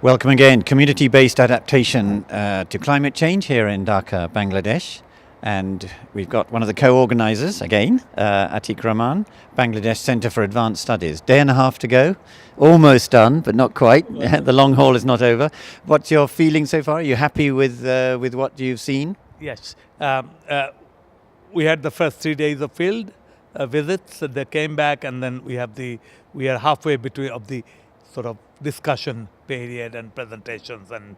Welcome again. Community Based Adaptation to climate change here in Dhaka, Bangladesh. And we've got one of the co-organisers again, Atiq Rahman, Bangladesh Centre for Advanced Studies. Day and a half to go. Almost done, but not quite. The long haul is not over. What's your feeling so far? Are you happy with what you've seen? Yes. We had the first 3 days of field visits. They came back, and then we are halfway between of the sort of discussion period and presentations and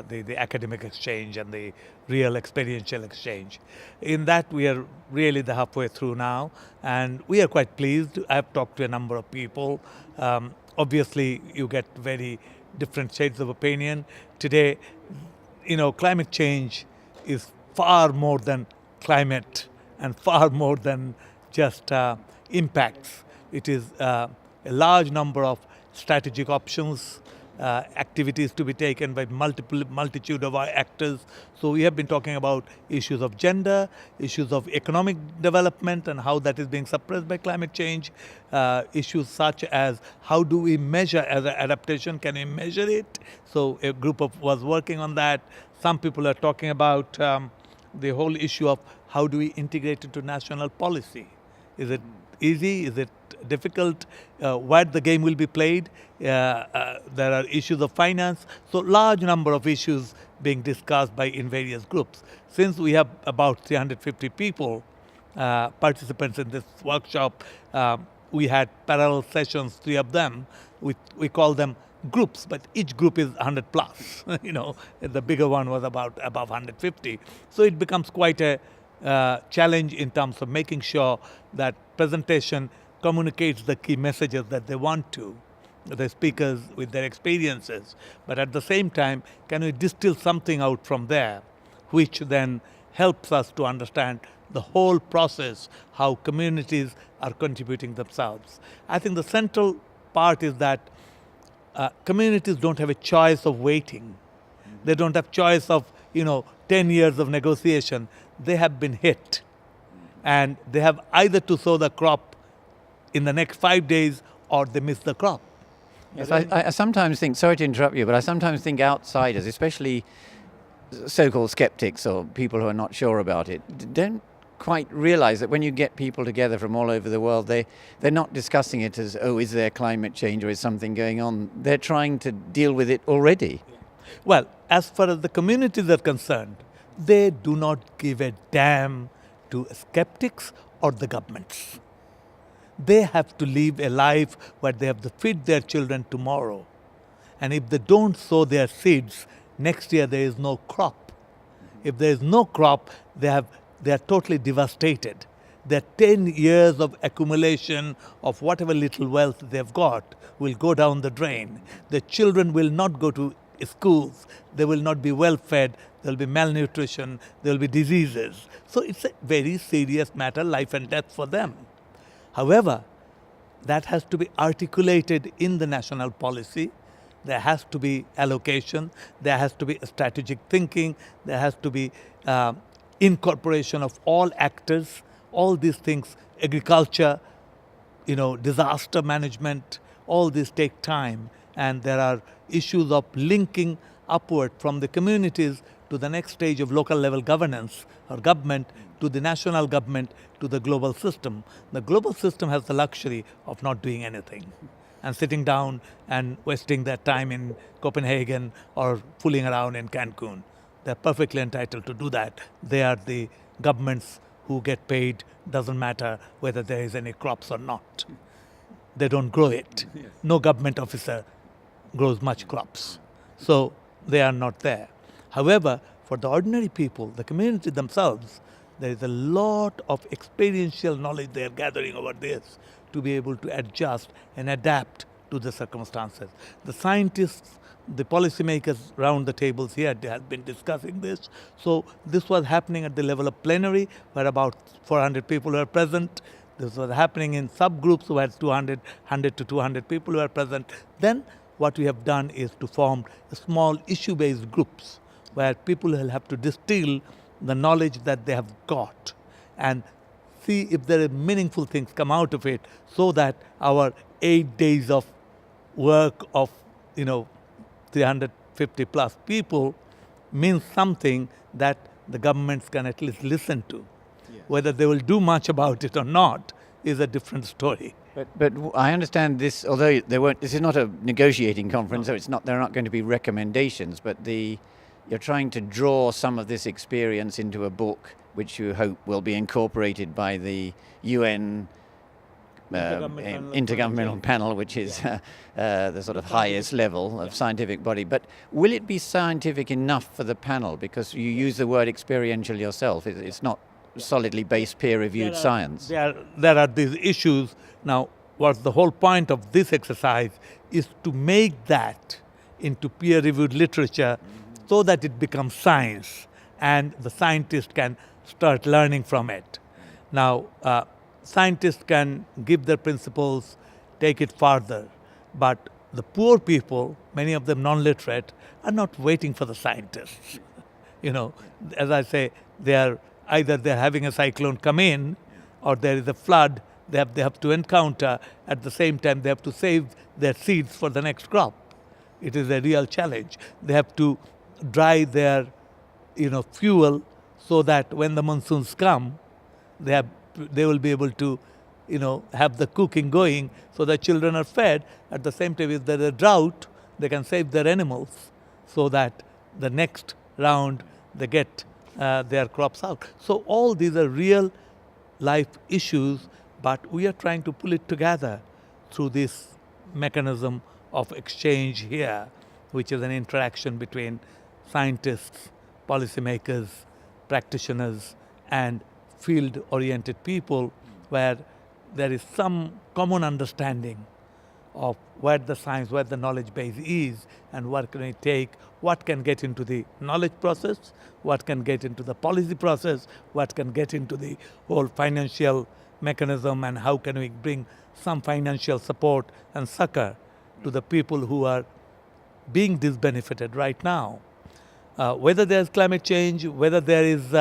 the academic exchange and the real experiential exchange. In that, we are really the halfway through now, and we are quite pleased. I've talked to a number of people. Obviously, you get very different shades of opinion. Today, climate change is far more than climate and far more than just impacts. It is a large number of strategic options, activities to be taken by multitude of our actors. So we have been talking about issues of gender, issues of economic development and how that is being suppressed by climate change, issues such as how do we measure as an adaptation, can we measure it? So a group was working on that. Some people are talking about the whole issue of how do we integrate into national policy. Is it easy? Is it difficult? Where the game will be played? There are issues of finance. So large number of issues being discussed in various groups. Since we have about 350 people, participants in this workshop, we had parallel sessions, 3 of them. We call them groups, but each group is 100 plus. The bigger one was above 150. So it becomes quite a challenge in terms of making sure that presentation communicates the key messages that they want to, the speakers with their experiences. But at the same time, can we distill something out from there, which then helps us to understand the whole process, how communities are contributing themselves. I think the central part is that communities don't have a choice of waiting. They don't have choice of 10 years of negotiation. They have been hit, and they have either to sow the crop in the next 5 days or they miss the crop. Yes, I sometimes think, sorry to interrupt you, but I sometimes think outsiders, especially so-called skeptics or people who are not sure about it, don't quite realize that when you get people together from all over the world, they're not discussing it as, oh, is there climate change or is something going on? They're trying to deal with it already. Well, as far as the communities are concerned, they do not give a damn to skeptics or the governments. They have to live a life where they have to feed their children tomorrow. And if they don't sow their seeds, next year there is no crop. If there is no crop, they are totally devastated. Their 10 years of accumulation of whatever little wealth they've got will go down the drain. The children will not go to schools. They will not be well fed. There will be malnutrition. There will be diseases. So it's a very serious matter, life and death for them. However, that has to be articulated in the national policy. There has to be allocation. There has to be strategic thinking. There has to be incorporation of all actors. All these things, agriculture, disaster management, all these take time. And there are issues of linking upward from the communities to the next stage of local level governance or government, to the national government, to the global system. The global system has the luxury of not doing anything and sitting down and wasting their time in Copenhagen or fooling around in Cancun. They're perfectly entitled to do that. They are the governments who get paid, doesn't matter whether there is any crops or not. They don't grow it. Yes. No government officer grows much crops. So they are not there. However, for the ordinary people, the community themselves, there is a lot of experiential knowledge they are gathering over this to be able to adjust and adapt to the circumstances. The scientists, the policymakers around the tables here, they have been discussing this. So this was happening at the level of plenary, where about 400 people were present. This was happening in subgroups where 100 to 200 people were present. Then what we have done is to form small issue-based groups where people will have to distill the knowledge that they have got and see if there are meaningful things come out of it, so that our 8 days of work of 350 plus people means something that the governments can at least listen to. Whether they will do much about it or not is a different story. But I understand this, although this is not a negotiating conference, so there are not going to be recommendations, but you're trying to draw some of this experience into a book which you hope will be incorporated by the UN Intergovernmental Panel, which is the sort of highest level of scientific body. But will it be scientific enough for the panel? Because you use the word experiential yourself. It's not solidly based peer-reviewed science. There are these issues. Now, what's the whole point of this exercise is to make that into peer-reviewed literature so that it becomes science and the scientist can start learning from it. Now, scientists can give their principles, take it farther, but the poor people, many of them non-literate, are not waiting for the scientists. As I say, they're having a cyclone come in, or there is a flood they have to encounter. At the same time, they have to save their seeds for the next crop. It is a real challenge. They have to dry their fuel so that when the monsoons come, they will be able to have the cooking going so that children are fed. At the same time, if there is a drought, they can save their animals so that the next round they get their crops out. So all these are real life issues, but we are trying to pull it together through this mechanism of exchange here, which is an interaction between scientists, policymakers, practitioners, and field-oriented people, where there is some common understanding of where the science, where the knowledge base is, and what can we take, what can get into the knowledge process, what can get into the policy process, what can get into the whole financial mechanism, and how can we bring some financial support and succor to the people who are being disbenefited right now. Whether there's climate change, whether there is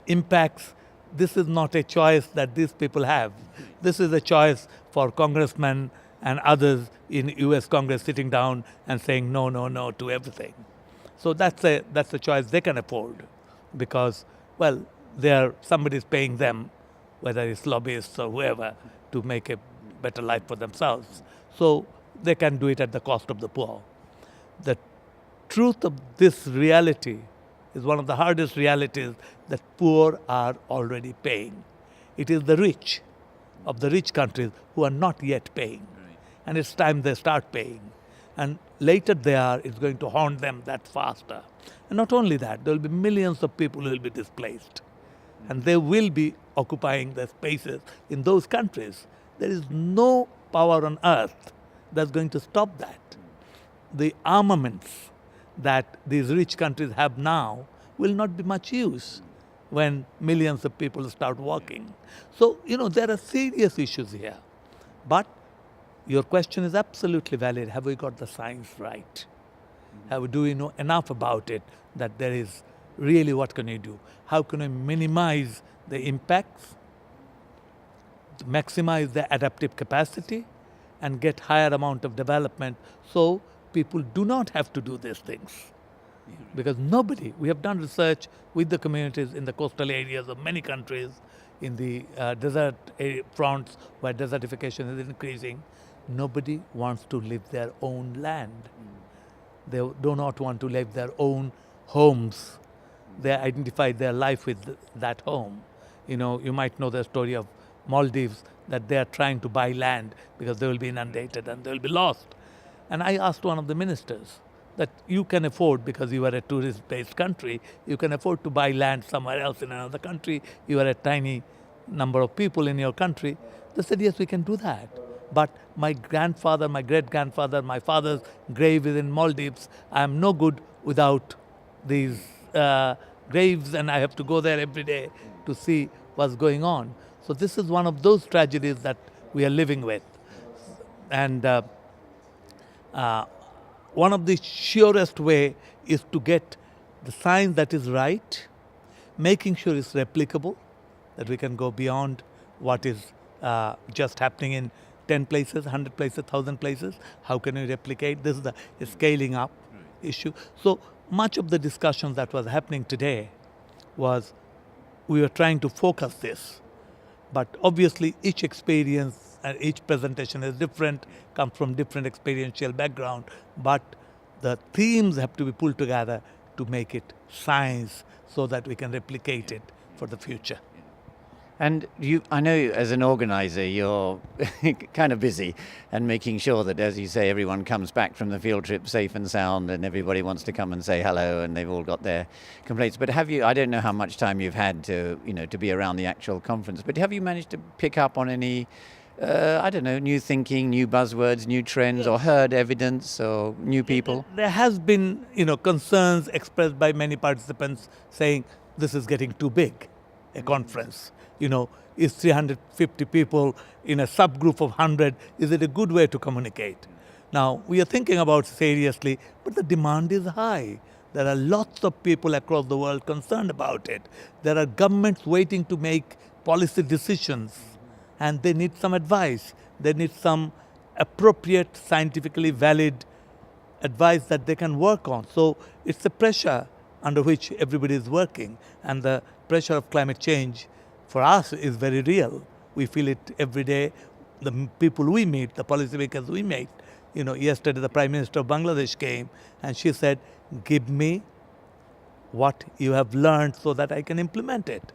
impacts, this is not a choice that these people have. This is a choice for congressmen and others in US Congress sitting down and saying no, no, no to everything. So that's a choice they can afford because, well, somebody's paying them, whether it's lobbyists or whoever, to make a better life for themselves. So they can do it at the cost of the poor. The truth of this reality is one of the hardest realities that poor are already paying. It is the rich of the rich countries who are not yet paying. Right. And it's time they start paying. And later it's going to haunt them that faster. And not only that, there will be millions of people who will be displaced. And they will be occupying the spaces in those countries. There is no power on earth that's going to stop that. The armaments that these rich countries have now will not be much use when millions of people start walking. So, there are serious issues here. But your question is absolutely valid. Have we got the science right? Do we know enough about it that there is really what can you do? How can we minimize the impacts, maximize the adaptive capacity, and get higher amount of development so people do not have to do these things? Because we have done research with the communities in the coastal areas of many countries, in the desert fronts where desertification is increasing. Nobody wants to leave their own land. They do not want to leave their own homes. They identify their life with that home. You might know the story of Maldives, that they are trying to buy land because they will be inundated and they will be lost. And I asked one of the ministers that you can afford, because you are a tourist-based country, you can afford to buy land somewhere else in another country. You are a tiny number of people in your country. They said, yes, we can do that. But my grandfather, my great-grandfather, my father's grave is in Maldives. I am no good without these graves, and I have to go there every day to see what's going on. So this is one of those tragedies that we are living with. And one of the surest way is to get the science that is right, making sure it's replicable, that we can go beyond what is just happening in 10 places, 100 places, 1,000 places. How can we replicate? This is the scaling up issue. So much of the discussions that was happening today was we were trying to focus this. But obviously each experience and each presentation is different, comes from different experiential background, but the themes have to be pulled together to make it science so that we can replicate it for the future. And I know as an organizer, you're kind of busy and making sure that, as you say, everyone comes back from the field trip safe and sound and everybody wants to come and say hello and they've all got their complaints. But I don't know how much time you've had to be around the actual conference, but have you managed to pick up on any, new thinking, new buzzwords, new trends, or heard evidence or new people? There has been, concerns expressed by many participants saying this is getting too big, a conference. Is 350 people in a subgroup of 100, is it a good way to communicate? Now, we are thinking about seriously, but the demand is high. There are lots of people across the world concerned about it. There are governments waiting to make policy decisions, and they need some advice. They need some appropriate, scientifically valid advice that they can work on. So it's the pressure under which everybody is working, and the pressure of climate change for us is very real. We feel it every day. The people we meet, the policymakers we meet. Yesterday the Prime Minister of Bangladesh came and she said, give me what you have learned so that I can implement it.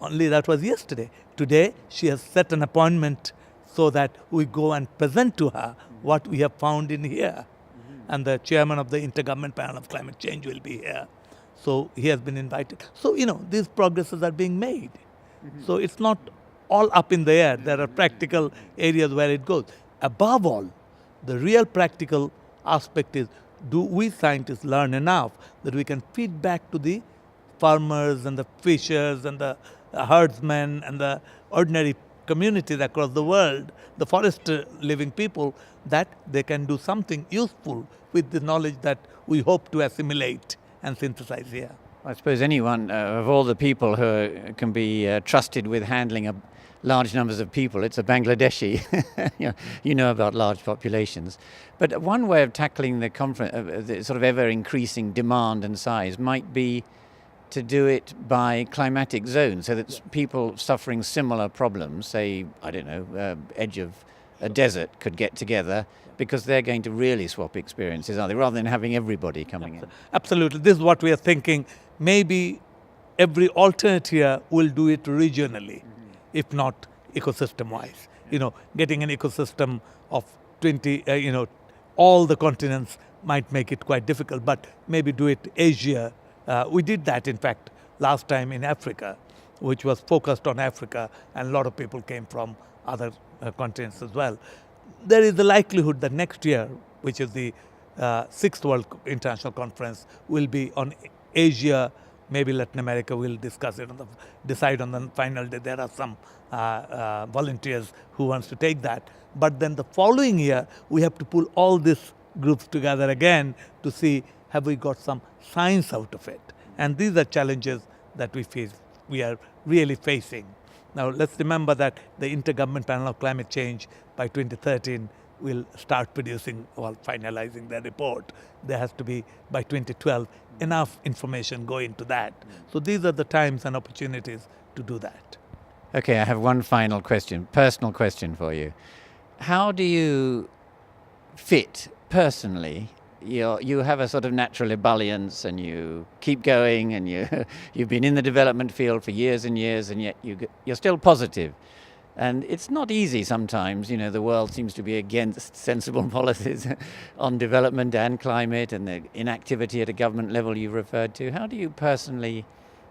Only that was yesterday. Today she has set an appointment so that we go and present to her what we have found in here. And the chairman of the Intergovernment Panel of Climate Change will be here. So he has been invited. So, these progresses are being made. So it's not all up in the air. There are practical areas where it goes. Above all, the real practical aspect is, do we scientists learn enough that we can feed back to the farmers and the fishers and the herdsmen and the ordinary communities across the world, the forest living people, that they can do something useful with the knowledge that we hope to assimilate and synthesize here. I suppose anyone of all the people who can be trusted with handling large numbers of people, it's a Bangladeshi. You know about large populations. But one way of tackling the sort of ever-increasing demand and size might be to do it by climatic zones, so that people suffering similar problems, say, edge of a desert, could get together, because they're going to really swap experiences, are they, rather than having everybody coming in? Absolutely. This is what we are thinking. Maybe every alternate year will do it regionally, if not ecosystem-wise. Getting an ecosystem of 20, all the continents might make it quite difficult, but maybe do it Asia. We did that, in fact, last time in Africa, which was focused on Africa, and a lot of people came from other continents as well. There is the likelihood that next year, which is the 6th World International Conference, will be on Asia, maybe Latin America. We'll discuss it, decide on the final day. There are some volunteers who wants to take that. But then the following year, we have to pull all these groups together again to see, have we got some science out of it? And these are challenges that we are really facing. Now, let's remember that the Intergovernment Panel of Climate Change by 2013 will start finalizing their report. There has to be, by 2012, enough information go into that. So these are the times and opportunities to do that. Okay, I have one final question, personal question for you. How do you fit personally? You have a sort of natural ebullience, and you keep going, and you've been in the development field for years and years, and yet you're still positive. And it's not easy sometimes. The world seems to be against sensible policies on development and climate, and the inactivity at a government level you referred to. How do you personally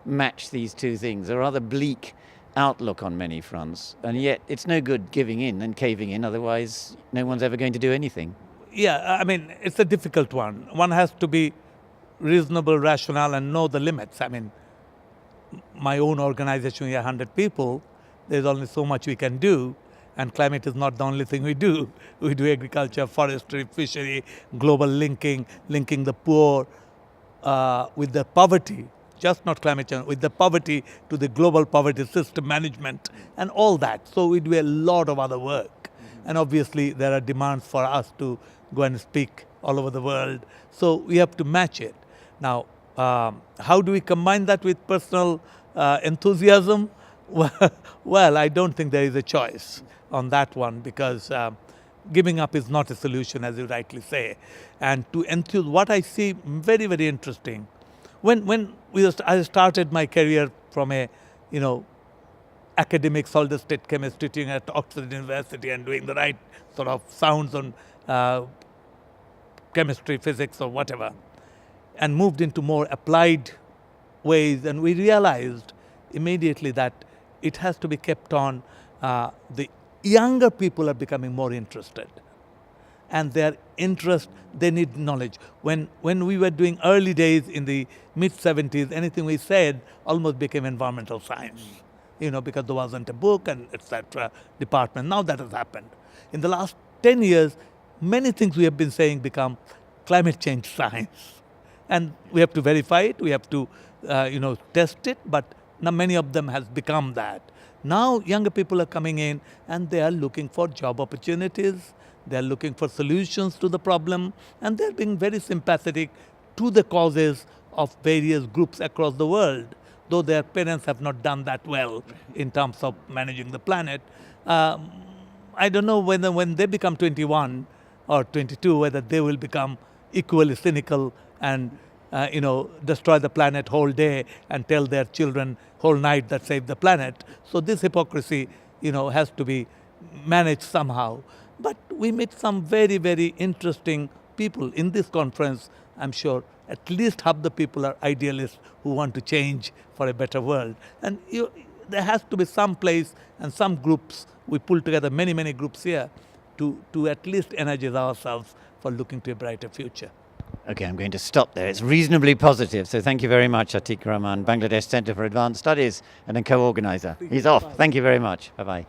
match these two things? A rather bleak outlook on many fronts, and yet it's no good giving in and caving in, otherwise no one's ever going to do anything. Yeah, it's a difficult one. One has to be reasonable, rational, and know the limits. My own organization, we are 100 people. There's only so much we can do, and climate is not the only thing we do. We do agriculture, forestry, fishery, global linking the poor with the poverty, just not climate change, with the poverty to the global poverty system management and all that. So we do a lot of other work. And obviously, there are demands for us to go and speak all over the world. So we have to match it. Now, how do we combine that with personal enthusiasm? Well, I don't think there is a choice on that one, because giving up is not a solution, as you rightly say. And to enthuse, what I see very, very interesting, when I started my career from a, academic solid state chemist teaching at Oxford University and doing the right sort of sounds on chemistry, physics, or whatever, and moved into more applied ways, and we realized immediately that it has to be kept on. The younger people are becoming more interested, and their interest, they need knowledge. When we were doing early days in the mid-70s, anything we said almost became environmental science, because there wasn't a book and etc. department. Now that has happened. In the last 10 years, many things we have been saying become climate change science. And we have to verify it, we have to test it, but now many of them has become that. Now younger people are coming in and they are looking for job opportunities, they are looking for solutions to the problem, and they're being very sympathetic to the causes of various groups across the world, though their parents have not done that well in terms of managing the planet. I don't know whether when they become 21 or 22, whether they will become equally cynical and destroy the planet whole day and tell their children whole night that save the planet. So this hypocrisy, has to be managed somehow. But we meet some very, very interesting people in this conference. I'm sure at least half the people are idealists who want to change for a better world. And there has to be some place and some groups. We pull together many, many groups here to at least energize ourselves for looking to a brighter future. Okay, I'm going to stop there. It's reasonably positive. So thank you very much, Atiq Rahman, Bangladesh Centre for Advanced Studies, and a co-organizer. He's off. Thank you very much. Bye-bye.